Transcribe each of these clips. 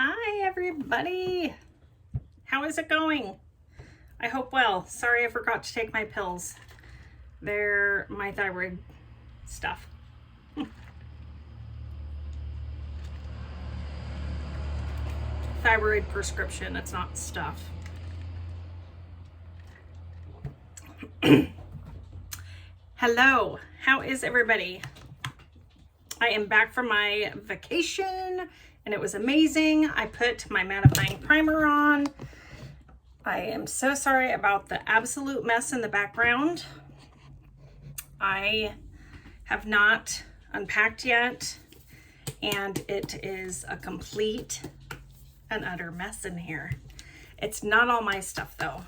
Hi everybody. How is it going? I hope well. Sorry I forgot to take my pills. They're my thyroid stuff. Thyroid prescription, it's not stuff. Hello, how is everybody? I am back from my vacation and it was amazing. I put my mattifying primer on. I am so sorry about the absolute mess in the background. I have not unpacked yet and it is a complete and utter mess in here. It's not all my stuff though.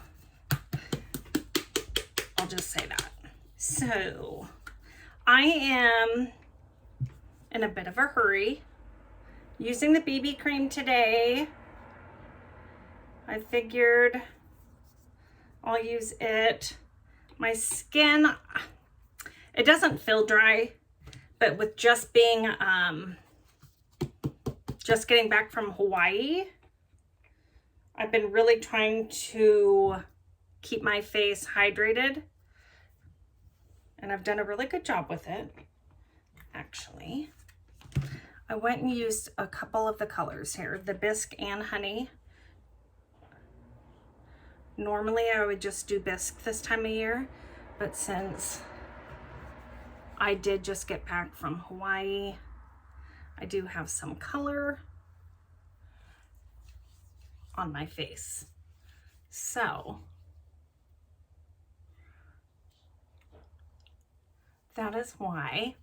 I'll just say that. So I am in a bit of a hurry using the BB cream today. I figured I'll use it. My skin, it doesn't feel dry, but with just being, just getting back from Hawaii, I've been really trying to keep my face hydrated. And I've done a really good job with it, actually. I went and used a couple of the colors here, the Bisque and Honey. Normally I would just do Bisque this time of year, but since I did just get back from Hawaii, I do have some color on my face. So that is why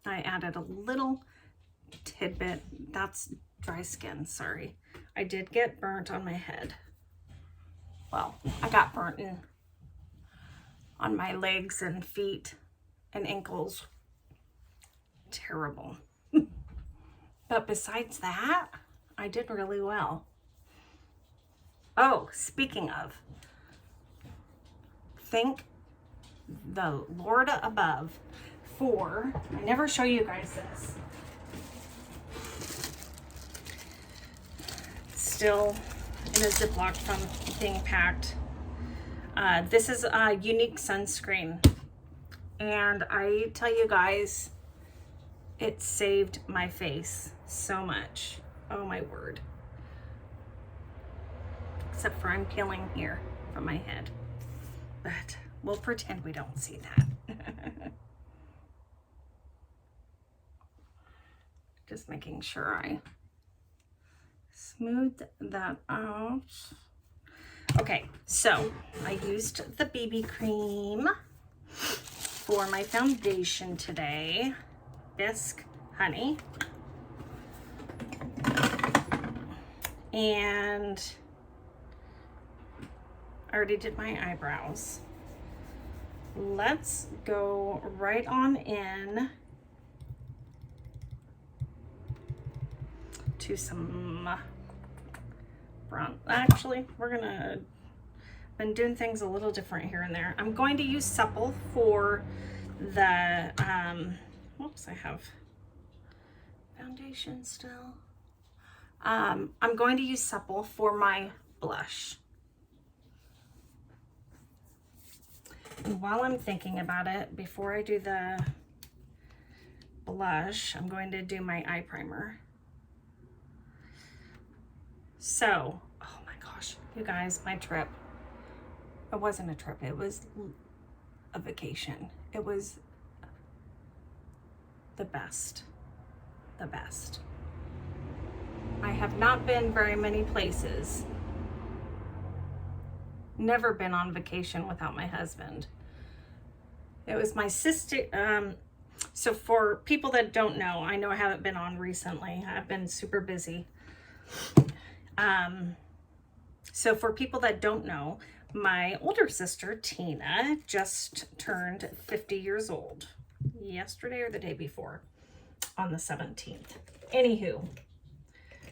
I added a little tidbit. That's dry skin, sorry. I did get burnt on my head. Well, I got burnt on my legs and feet and ankles. Terrible. But besides that, I did really well. Oh, speaking of, thank the Lord above for, I never show you guys this. Still in a Ziploc from being packed. This is a unique sunscreen. And I tell you guys, it saved my face so much. Oh my word. Except for I'm peeling here from my head. But we'll pretend we don't see that. Just making sure I smooth that out. Okay, so I used the BB cream for my foundation today. Bisque Honey. And I already did my eyebrows. Let's go right on in to some brown. Actually, been doing things a little different here and there. I'm going to use Supple for the, whoops, I have foundation still. I'm going to use Supple for my blush. And while I'm thinking about it, before I do the blush, I'm going to do my eye primer. So, oh my gosh, you guys, my trip, it wasn't a trip, it was a vacation. It was the best, the best. I have not been very many places. Never been on vacation without my husband. It was my sister. So for people that don't know, I know I haven't been on recently. I've been super busy. So for people that don't know, my older sister, Tina, just turned 50 years old. Yesterday or the day before, on the 17th. Anywho,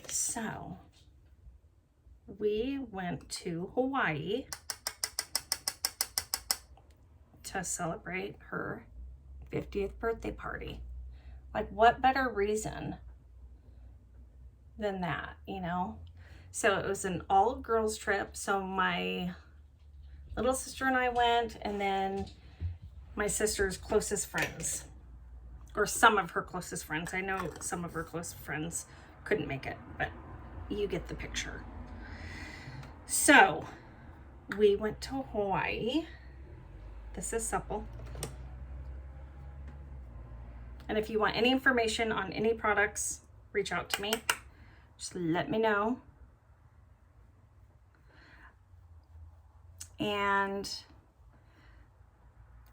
so we went to Hawaii to celebrate her 50th birthday party. Like, what better reason than that, you know? So it was an all girls trip. So my little sister and I went, and then my sister's closest friends, or some of her closest friends. I know some of her close friends couldn't make it, but you get the picture. So we went to Hawaii. This is supple. And if you want any information on any products, reach out to me. Just let me know. And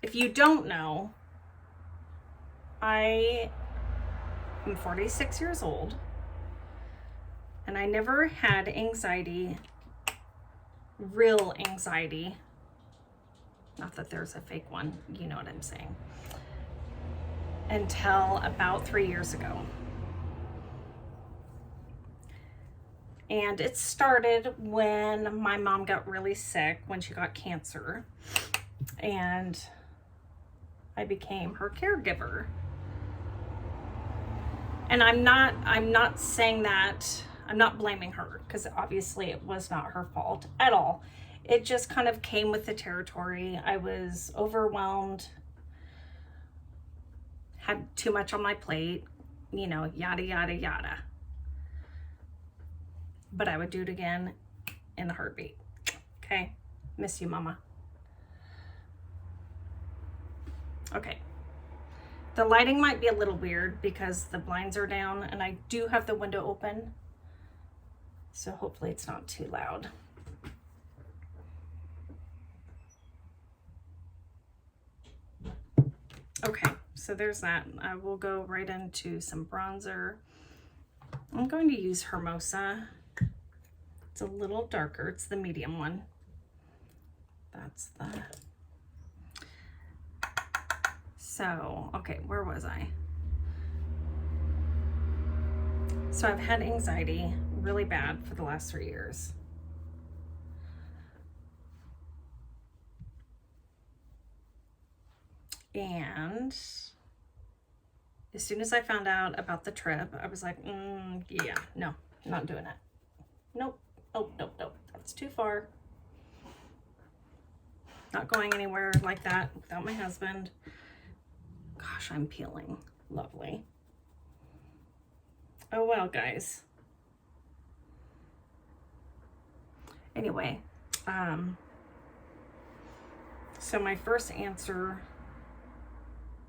if you don't know, I am 46 years old, and I never had anxiety, real anxiety. Not that there's a fake one, you know what I'm saying. Until about 3 years ago. And it started when my mom got really sick, when she got cancer. And I became her caregiver. And I'm not saying that, I'm not blaming her, because obviously it was not her fault at all. It just kind of came with the territory. I was overwhelmed, had too much on my plate, you know, yada, yada, yada. But I would do it again in a heartbeat. Okay? Miss you, Mama. Okay. The lighting might be a little weird because the blinds are down, and I do have the window open. So hopefully it's not too loud. Okay, so there's that. I will go right into some bronzer. I'm going to use Hermosa. It's a little darker. It's the medium one. That's the... So, okay, where was I? So I've had anxiety really bad for the last 3 years. And as soon as I found out about the trip, I was like, yeah, no, not doing it. Nope. Oh, nope, nope. That's too far. Not going anywhere like that without my husband. Gosh, I'm peeling. Lovely. Oh, well, guys. Anyway, so my first answer,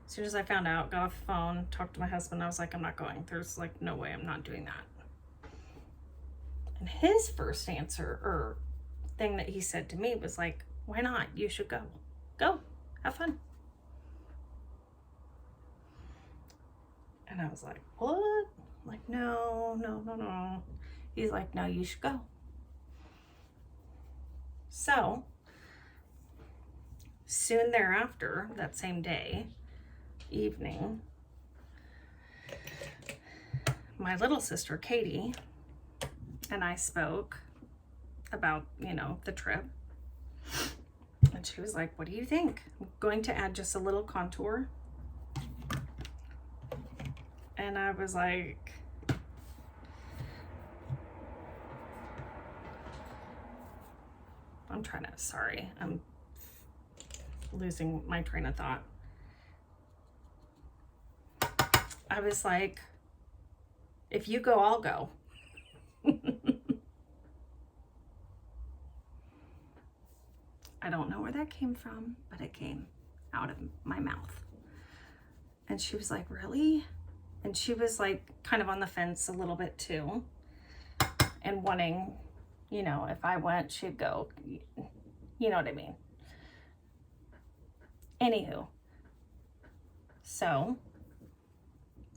as soon as I found out, got off the phone, talked to my husband, I was like, I'm not going. There's like no way I'm not doing that. And his first answer, or thing that he said to me, was like, why not? You should go. Go. Have fun. And I was like, what? I'm like, no. He's like, no, you should go. So, soon thereafter, that same day, evening, my little sister, Katie, and I spoke about, you know, the trip. And she was like, what do you think? I'm going to add just a little contour. And I was like, I'm losing my train of thought. I was like, if you go, I'll go. I don't know where that came from, but it came out of my mouth. And she was like, really? And she was like kind of on the fence a little bit too, and wanting, you know, if I went, she'd go. You know what I mean? Anywho, so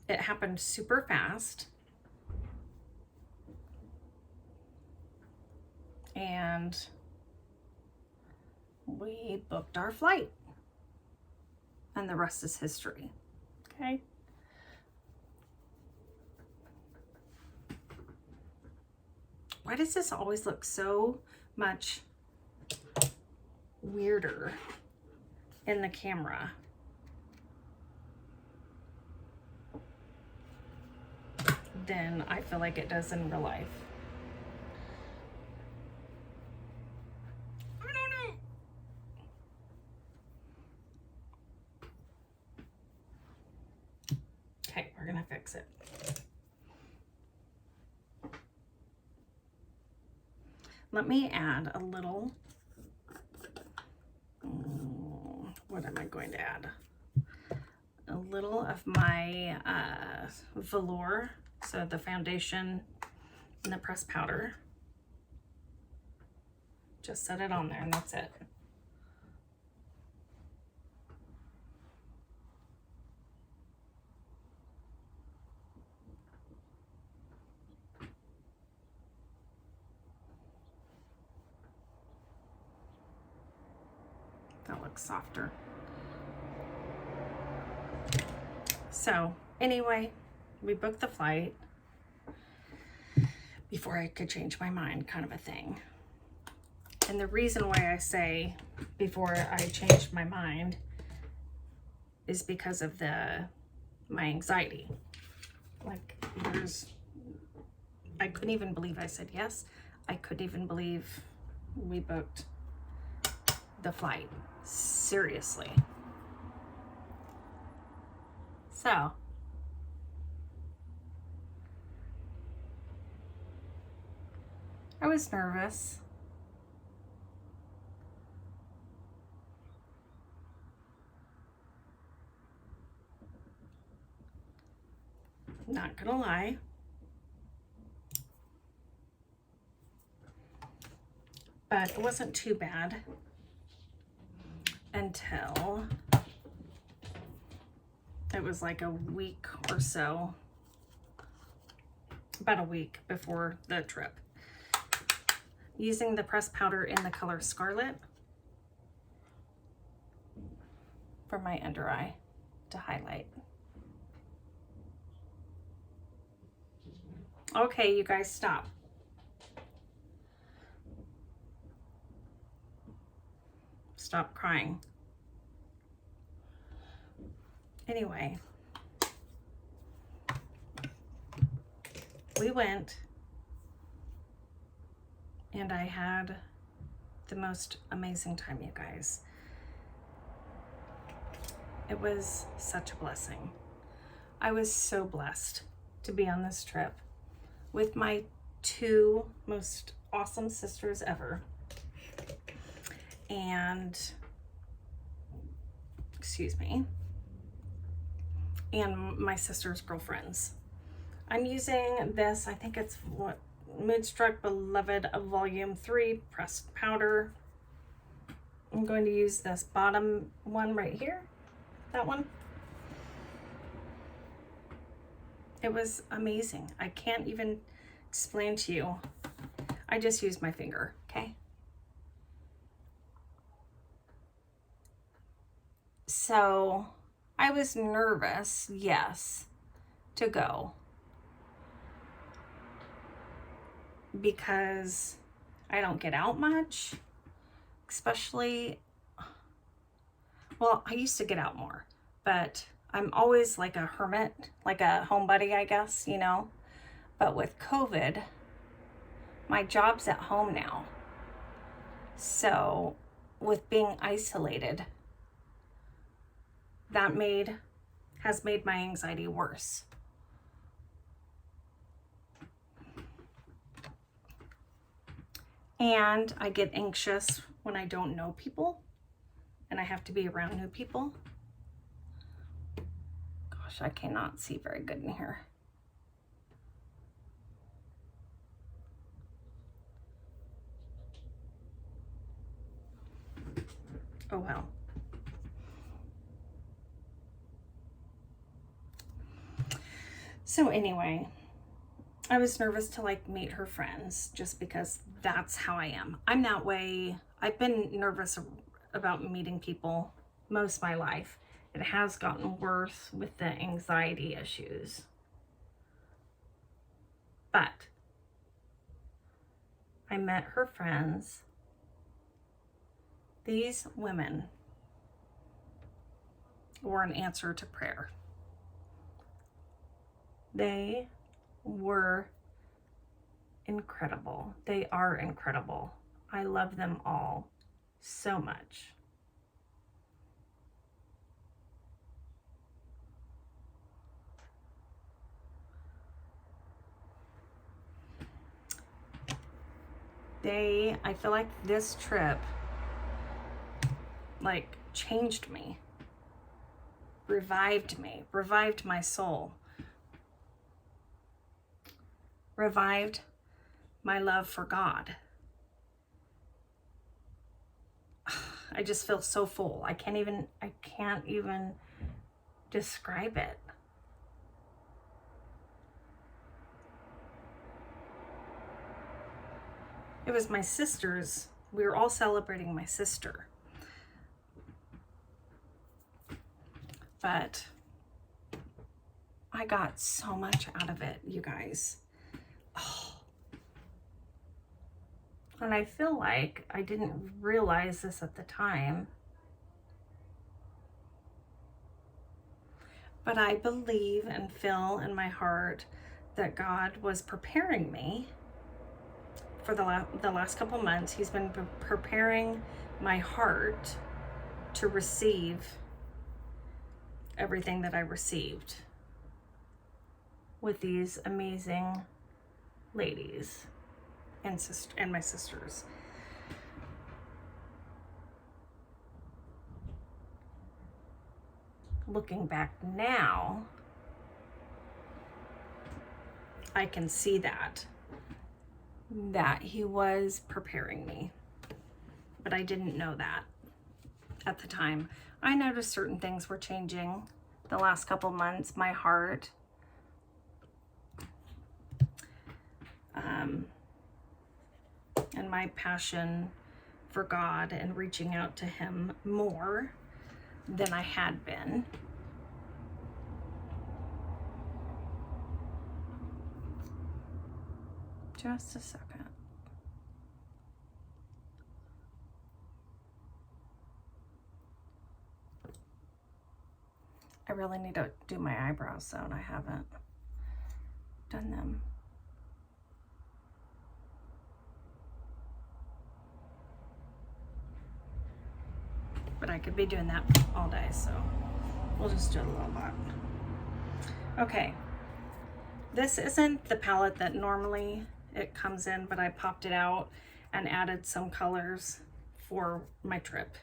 it happened super fast. And we booked our flight. And the rest is history. Okay? Why does this always look so much weirder in the camera? than I feel like it does in real life. I don't know. Okay, we're gonna fix it. Let me add a little, what am I going to add? A little of my velour, so the foundation and the pressed powder. Just set it on there and that's it. That looks softer. So anyway, we booked the flight before I could change my mind, kind of a thing. And the reason why I say before I changed my mind is because of my anxiety. Like I couldn't even believe I said yes. I couldn't even believe we booked the flight. Seriously. So, I was nervous. Not gonna lie. But it wasn't too bad until it was like a week or so, about a week before the trip. Using the pressed powder in the color Scarlet for my under eye to highlight. Okay, you guys, stop. Stop crying. Anyway, we went and I had the most amazing time, you guys. It was such a blessing. I was so blessed to be on this trip with my two most awesome sisters ever. And, excuse me, and my sister's girlfriends. I'm using this, I think it's what, Moonstruck Beloved Volume 3 pressed powder. I'm going to use this bottom one right here, that one. It was amazing. I can't even explain to you. I just used my finger, okay? So I was nervous, yes, to go because I don't get out much, especially, well, I used to get out more, but I'm always like a hermit, like a homebody, I guess, you know. But with COVID, my job's at home now. So with being isolated, that has made my anxiety worse. And I get anxious when I don't know people and I have to be around new people. Gosh, I cannot see very good in here. Oh well. So anyway, I was nervous to like meet her friends just because that's how I am. I'm that way. I've been nervous about meeting people most of my life. It has gotten worse with the anxiety issues. But I met her friends. These women were an answer to prayer. They were incredible. They are incredible. I love them all so much. I feel like this trip like changed me, revived my soul, revived my love for God. I just feel so full. I can't even describe it. It was my sister's. We were all celebrating my sister. But I got so much out of it, you guys. Oh. And I feel like I didn't realize this at the time. But I believe and feel in my heart that God was preparing me for the last couple months. He's been preparing my heart to receive everything that I received with these amazing ladies and my sisters. Looking back now, I can see that he was preparing me, but I didn't know that at the time. I noticed certain things were changing the last couple months. My heart, and my passion for God and reaching out to Him more than I had been. Just a second. I really need to do my eyebrows though, and I haven't done them. But I could be doing that all day, so we'll just do a little bit. Okay, this isn't the palette that normally it comes in, but I popped it out and added some colors for my trip.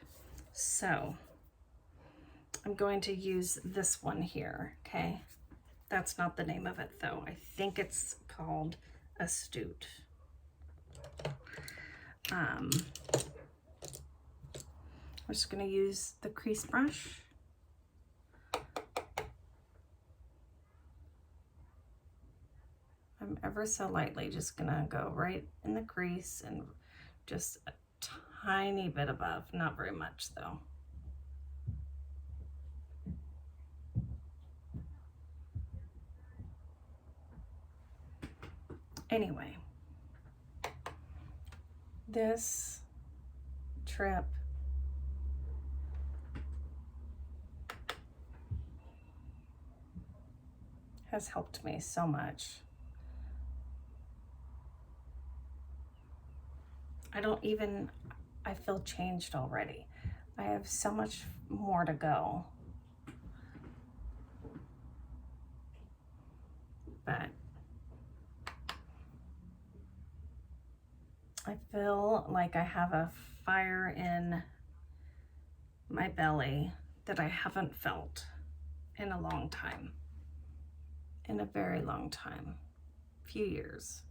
So I'm going to use this one here, okay? That's not the name of it though. I think it's called Astute. I'm just gonna use the crease brush. I'm ever so lightly just gonna go right in the crease and just a tiny bit above, not very much though. Anyway, this trip has helped me so much. I feel changed already. I have so much more to go. But I feel like I have a fire in my belly that I haven't felt in a long time. In a very long time. Few years.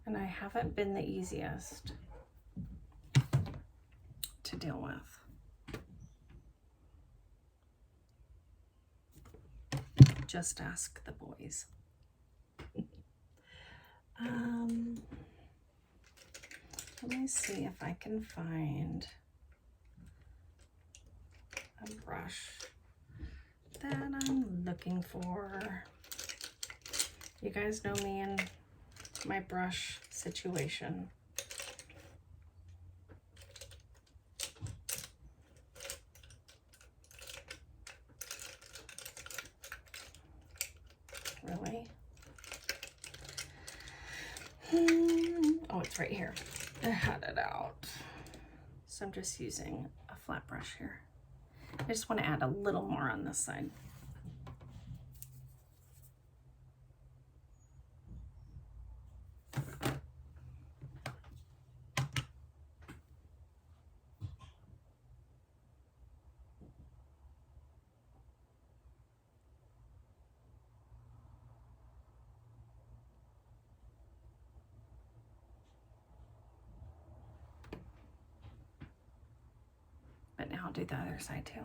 And I haven't been the easiest to deal with. Just ask the boys. Let me see if I can find a brush that I'm looking for. You guys know me and my brush situation. right here. I had it out. So I'm just using a flat brush here. I just want to add a little more on this side. But now I'll do the other side too.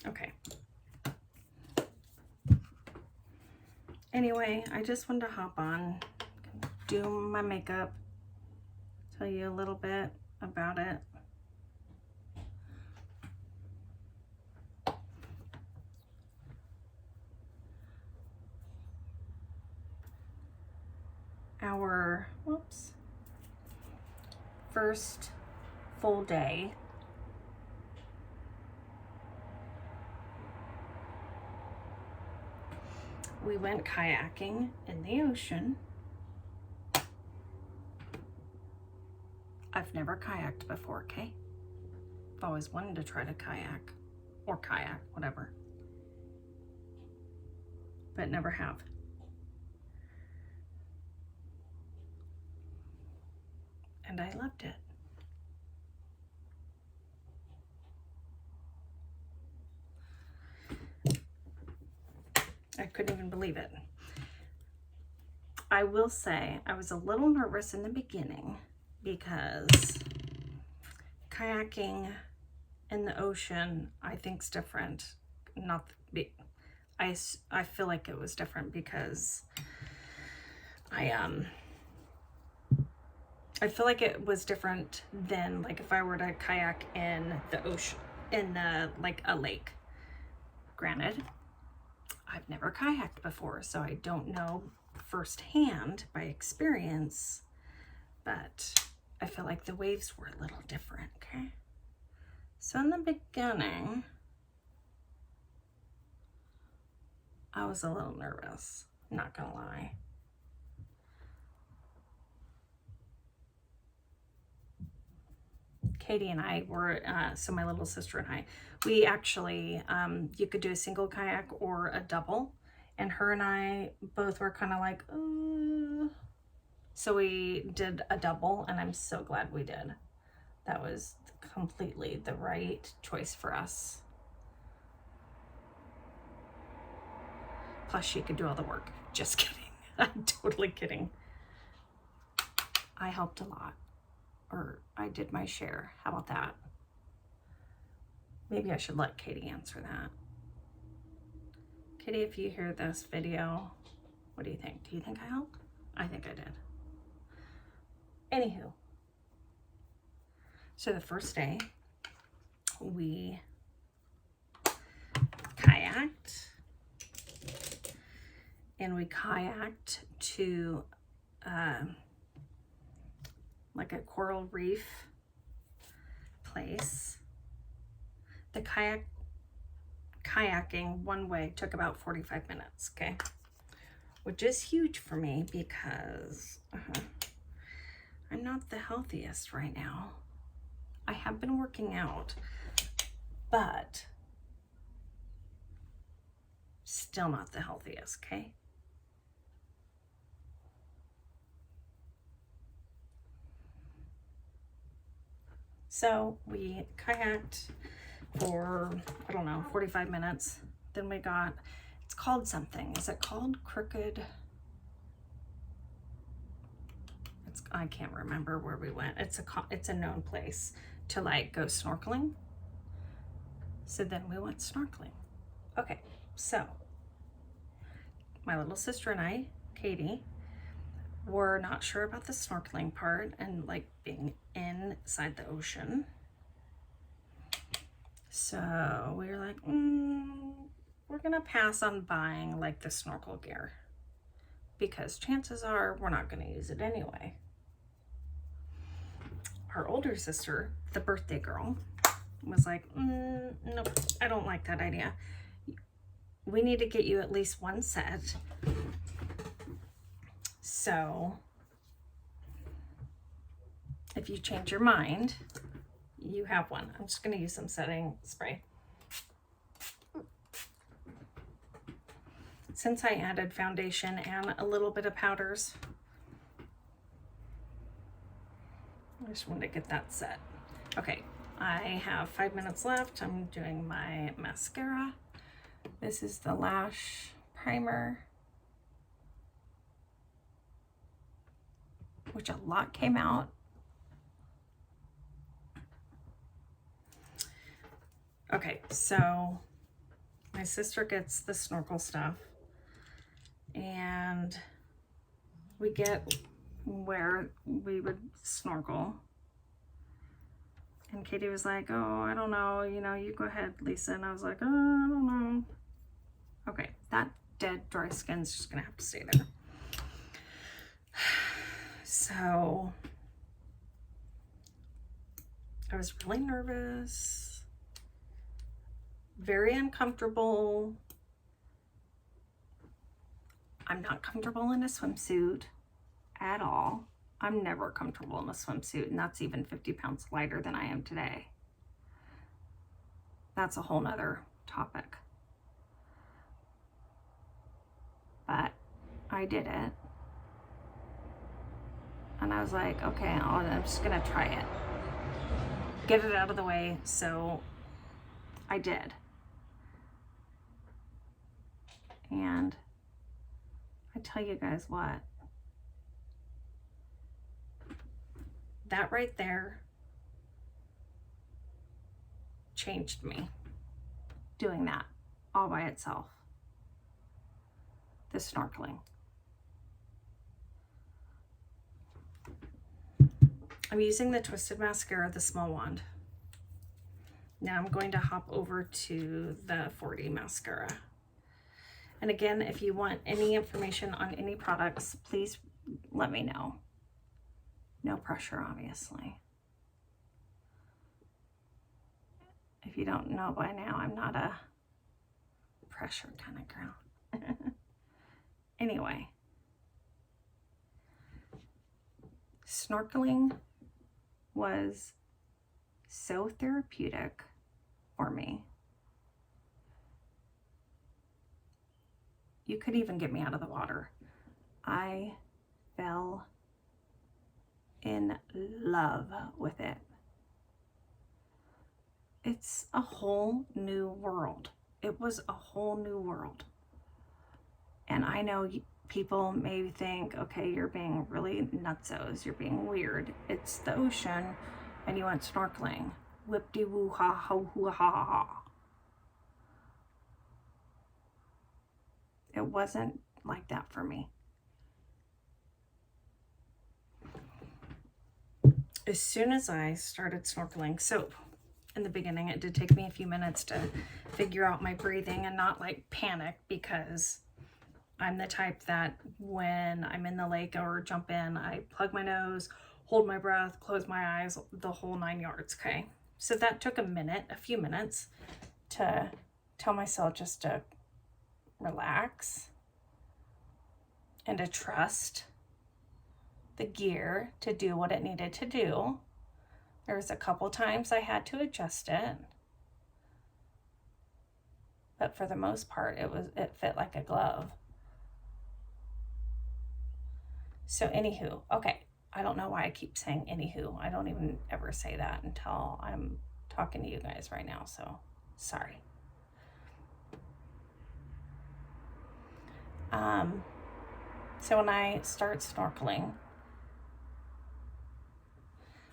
Okay. Anyway, I just wanted to hop on, do my makeup, tell you a little bit about it. Our, whoops, first full day. We went kayaking in the ocean. I've never kayaked before, okay? I've always wanted to try to kayak, or kayak, whatever, but never have. And I loved it. I couldn't even believe it. I will say I was a little nervous in the beginning because kayaking in the ocean, I think, is different. I feel like it was different because I feel like it was different than like if I were to kayak in the ocean, in the like a lake. Granted, I've never kayaked before, so I don't know firsthand by experience, but I feel like the waves were a little different, okay? So in the beginning, I was a little nervous, not gonna lie. Katie and I were, so my little sister and I, we actually, you could do a single kayak or a double, and her and I both were kind of like, so we did a double, and I'm so glad we did. That was completely the right choice for us. Plus she could do all the work. Just kidding. I'm totally kidding. I helped a lot. Or I did my share. How about that? Maybe I should let Katie answer that. Katie, if you hear this video, what do you think? Do you think I helped? I think I did. Anywho, so the first day we kayaked, and we kayaked to like a coral reef place. The kayaking one way took about 45 minutes, okay? Which is huge for me because I'm not the healthiest right now. I have been working out, but still not the healthiest, okay? So we kayaked for, I don't know, 45 minutes. Then we got, it's called something. Is it called Crooked? I can't remember where we went. It's a known place to like go snorkeling. So then we went snorkeling. Okay, so my little sister and I, Katie, were not sure about the snorkeling part and like being inside the ocean. So we were like, we're gonna pass on buying like the snorkel gear because chances are we're not gonna use it anyway. our older sister, the birthday girl, was like, nope, I don't like that idea. We need to get you at least one set. So if you change your mind, you have one. I'm just going to use some setting spray. Since I added foundation and a little bit of powders, I just wanted to get that set. Okay, I have 5 minutes left. I'm doing my mascara. This is the Lash Primer, which a lot came out. Okay, so my sister gets the snorkel stuff, and we get where we would snorkel. And Katie was like, oh, I don't know, you know, you go ahead, Lisa. And I was like, oh, I don't know. Okay, that dead dry skin's just gonna have to stay there. So I was really nervous, very uncomfortable. I'm not comfortable in a swimsuit at all. I'm never comfortable in a swimsuit, and that's even 50 pounds lighter than I am today. That's a whole nother topic. But I did it. And I was like, okay, I'm just gonna try it. Get it out of the way. So I did. And I tell you guys what, that right there changed me, doing that all by itself. The snorkeling. I'm using the Twisted Mascara, the small wand. Now I'm going to hop over to the 40 mascara. And again, if you want any information on any products, please let me know. No pressure, obviously. If you don't know by now, I'm not a pressure kind of girl. Anyway, snorkeling was so therapeutic for me. You could even get me out of the water. I fell in love with it. It's a whole new world. It was a whole new world. And I know people may think, okay, you're being really nutsos, you're being weird. It's the ocean and you went snorkeling. Whip-de-woo ha ho hoo ha ha. It wasn't like that for me. As soon as I started snorkeling, so in the beginning it did take me a few minutes to figure out my breathing and not like panic, because I'm the type that when I'm in the lake or jump in, I plug my nose, hold my breath, close my eyes, the whole 9 yards, okay? So that took a few minutes to tell myself just to relax and to trust the gear to do what it needed to do. There was a couple times I had to adjust it, but for the most part, it fit like a glove. So anywho, okay, I don't know why I keep saying anywho. I don't even ever say that until I'm talking to you guys right now, so sorry. So when I start snorkeling,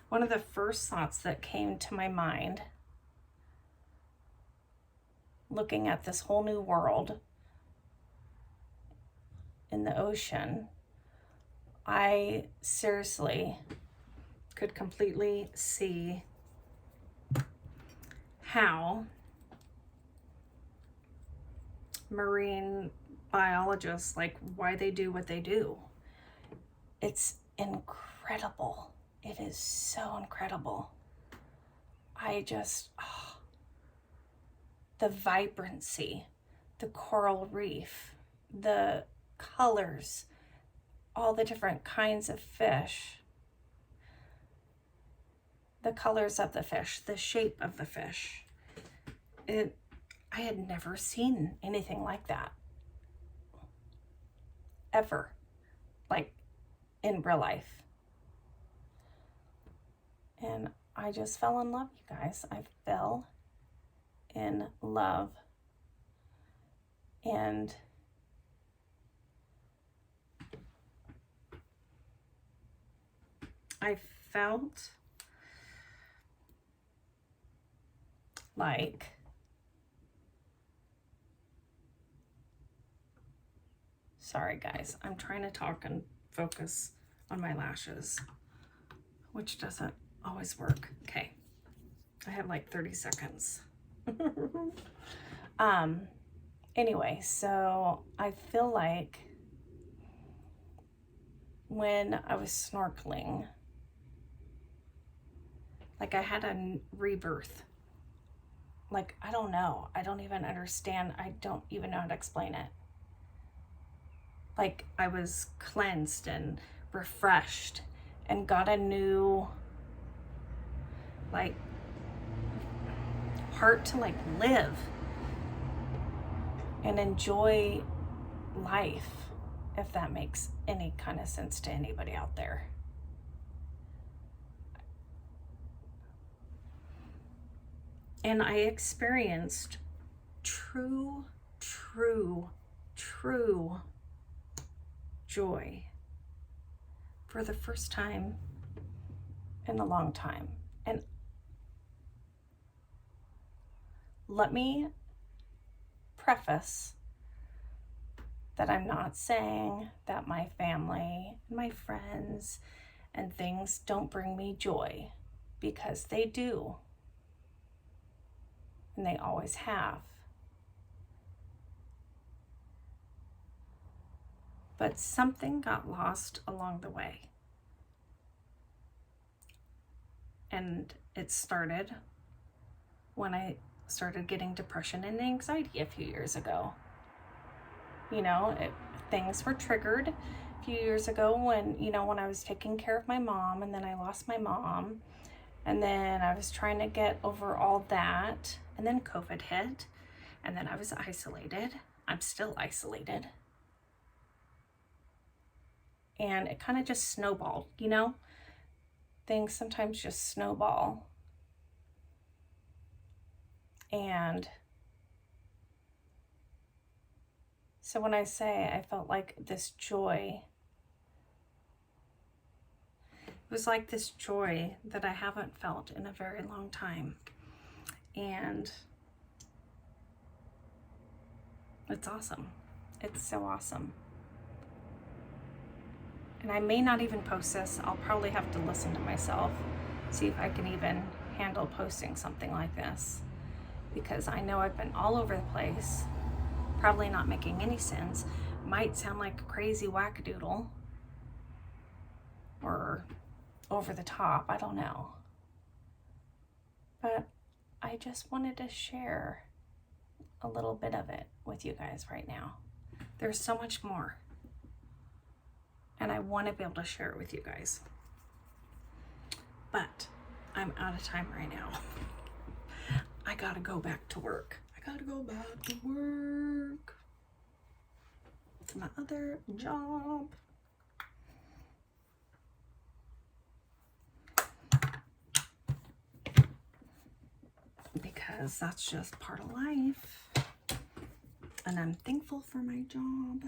one of the first thoughts that came to my mind, looking at this whole new world in the ocean, I seriously could completely see how marine biologists, like why they do what they do. It's incredible. It is so incredible. I just, the vibrancy, the coral reef, the colors, all the different kinds of fish, the colors of the fish, the shape of the fish. I had never seen anything like that. Ever. Like in real life. And I just fell in love, you guys. I fell in love. And I felt like sorry guys, I'm trying to talk and focus on my lashes, which doesn't always work. Okay, I have like 30 seconds. Anyway, so I feel like when I was snorkeling, like I had a rebirth. Like, I don't know. I don't even understand. I don't even know how to explain it. Like I was cleansed and refreshed and got a new like heart to like live and enjoy life, if that makes any kind of sense to anybody out there. And I experienced true joy for the first time in a long time. And let me preface that I'm not saying that my family, my friends, and things don't bring me joy, because they do. And they always have. But something got lost along the way. And it started when I started getting depression and anxiety a few years ago. You know, things were triggered a few years ago when I was taking care of my mom, and then I lost my mom. And then I was trying to get over all that. And then COVID hit. And then I was isolated. I'm still isolated. And it kind of just snowballed, Things sometimes just snowball. And so when I say I felt like this joy, it was like this joy that I haven't felt in a very long time. And it's awesome. It's so awesome. And I may not even post this. I'll probably have to listen to myself, see if I can even handle posting something like this. Because I know I've been all over the place, probably not making any sense. Might sound like a crazy wackadoodle or over the top, I don't know. But I just wanted to share a little bit of it with you guys right now. There's so much more. And I want to be able to share it with you guys. But I'm out of time right now. I gotta go back to work. To my other job. Because that's just part of life. And I'm thankful for my job.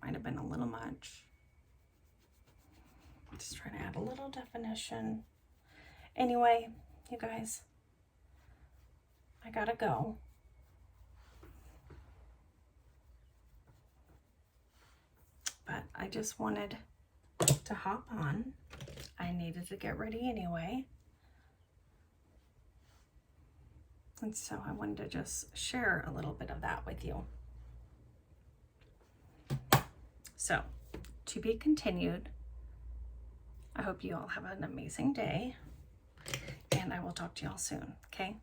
Might have been a little much. Just trying to add a little definition. Anyway, you guys, I gotta go. But I just wanted to hop on. I needed to get ready anyway. And so I wanted to just share a little bit of that with you. So, to be continued. I hope you all have an amazing day, and I will talk to you all soon, okay?